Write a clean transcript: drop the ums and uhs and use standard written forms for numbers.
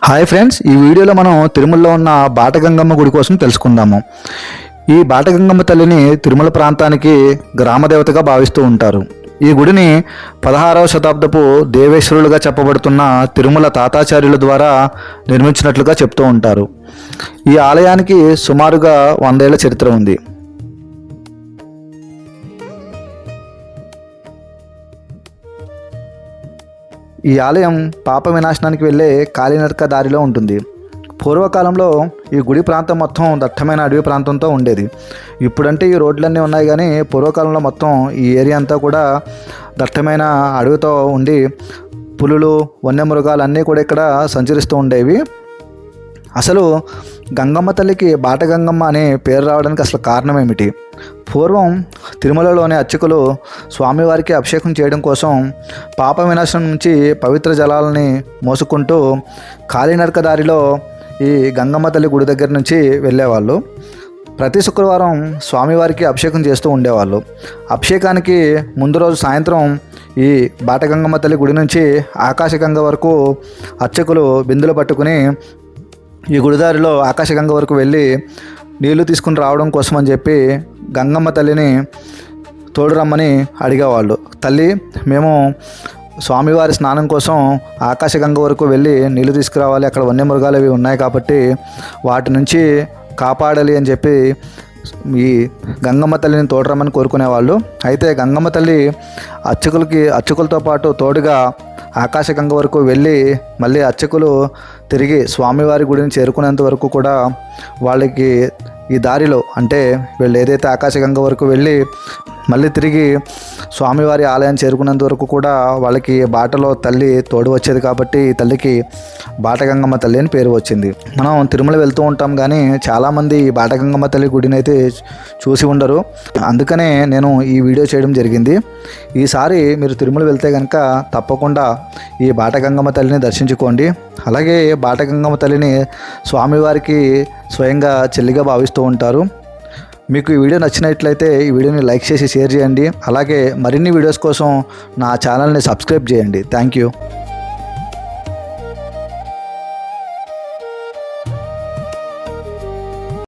Hi friends, ఈ వీడియోలో మనం తిరుమలలో ఉన్న బాటగంగమ్మ గుడి కోసం తెలుసుకుందాము. ఈ బాటగంగమ్మ తల్లిని తిరుమల ప్రాంతానికి గ్రామదేవతగా భావిస్తూ ఉంటారు. ఈ గుడిని 16వ శతాబ్దపు దేవేశ్వరులుగా చెప్పబడుతున్న తిరుమల తాతాచార్యుల ద్వారా నిర్మించినట్లుగా చెప్తూ ఉంటారు. ఈ ఆలయానికి సుమారుగా 100 ఏళ్ల చరిత్ర ఉంది. ఈ ఆలయం పాప వినాశనానికి వెళ్ళే కాలినడక దారిలో ఉంటుంది. పూర్వకాలంలో ఈ గుడి ప్రాంతం మొత్తం దట్టమైన అడవి ప్రాంతంతో ఉండేది. ఇప్పుడంటే ఈ రోడ్లన్నీ ఉన్నాయి, కానీ పూర్వకాలంలో మొత్తం ఈ ఏరియా అంతా కూడా దట్టమైన అడవితో ఉండి పులులు, వన్యమృగాలు అన్నీ కూడా ఇక్కడ సంచరిస్తూ ఉండేవి. అసలు గంగమ్మ తల్లికి బాటగంగమ్మ అనే పేరు రావడానికి అసలు కారణం ఏమిటి? పూర్వం తిరుమలలోని అర్చకులు స్వామివారికి అభిషేకం చేయడం కోసం పాప వినాశనం నుంచి పవిత్ర జలాలని మోసుకుంటూ కాలినడక దారిలో ఈ గంగమ్మ తల్లి గుడి దగ్గర నుంచి వెళ్ళేవాళ్ళు. ప్రతి శుక్రవారం స్వామివారికి అభిషేకం చేస్తూ ఉండేవాళ్ళు. అభిషేకానికి ముందు రోజు సాయంత్రం ఈ బాటగంగమ్మ తల్లి గుడి నుంచి ఆకాశగంగ వరకు అర్చకులు బిందులు పట్టుకుని ఈ గుడిదారిలో ఆకాశగంగ వరకు వెళ్ళి నీళ్లు తీసుకుని రావడం కోసం అని చెప్పి గంగమ్మ తల్లిని తోడు రమ్మని అడిగేవాళ్ళు. తల్లి, మేము స్వామివారి స్నానం కోసం ఆకాశగంగ వరకు వెళ్ళి నీళ్లు తీసుకురావాలి, అక్కడ వన్యమృగాలు అవి ఉన్నాయి కాబట్టి వాటి నుంచి కాపాడాలి అని చెప్పి ఈ గంగమ్మ తల్లిని తోడురమ్మని కోరుకునేవాళ్ళు. అయితే గంగమ్మ తల్లి అర్చకులతో పాటు తోడుగా ఆకాశగంగ వరకు వెళ్ళి మళ్ళీ అర్చకులు తిరిగి స్వామివారి గుడిని చేరుకునేంత వరకు కూడా వాళ్ళకి ఈ దారిలో, అంటే వీళ్ళు ఏదైతే ఆకాశగంగ వరకు వెళ్ళి మళ్ళీ తిరిగి స్వామివారి ఆలయం చేరుకునేంత వరకు కూడా వాళ్ళకి బాటలో తల్లి తోడు వచ్చేది కాబట్టి ఈ తల్లికి బాటగంగమ్మ తల్లి అని పేరు వచ్చింది. మనం తిరుమల వెళ్తూ ఉంటాం, కానీ చాలామంది ఈ బాటగంగమ్మ తల్లి గుడిని అయితే చూసి ఉండరు. అందుకనే నేను ఈ వీడియో చేయడం జరిగింది. ఈసారి మీరు తిరుమల వెళ్తే కనుక తప్పకుండా ఈ బాటగంగమ్మ తల్లిని దర్శించుకోండి. అలాగే బాటగంగమ్మ తల్లిని స్వామివారికి స్వయంగా చెల్లిగా భావిస్తూ ఉంటారు. మీకు ఈ వీడియో నచ్చినట్లయితే ఈ వీడియోని లైక్ చేసి షేర్ చేయండి. అలాగే మరిన్ని వీడియోస్ కోసం నా ఛానల్ని సబ్స్క్రైబ్ చేయండి. Thank you.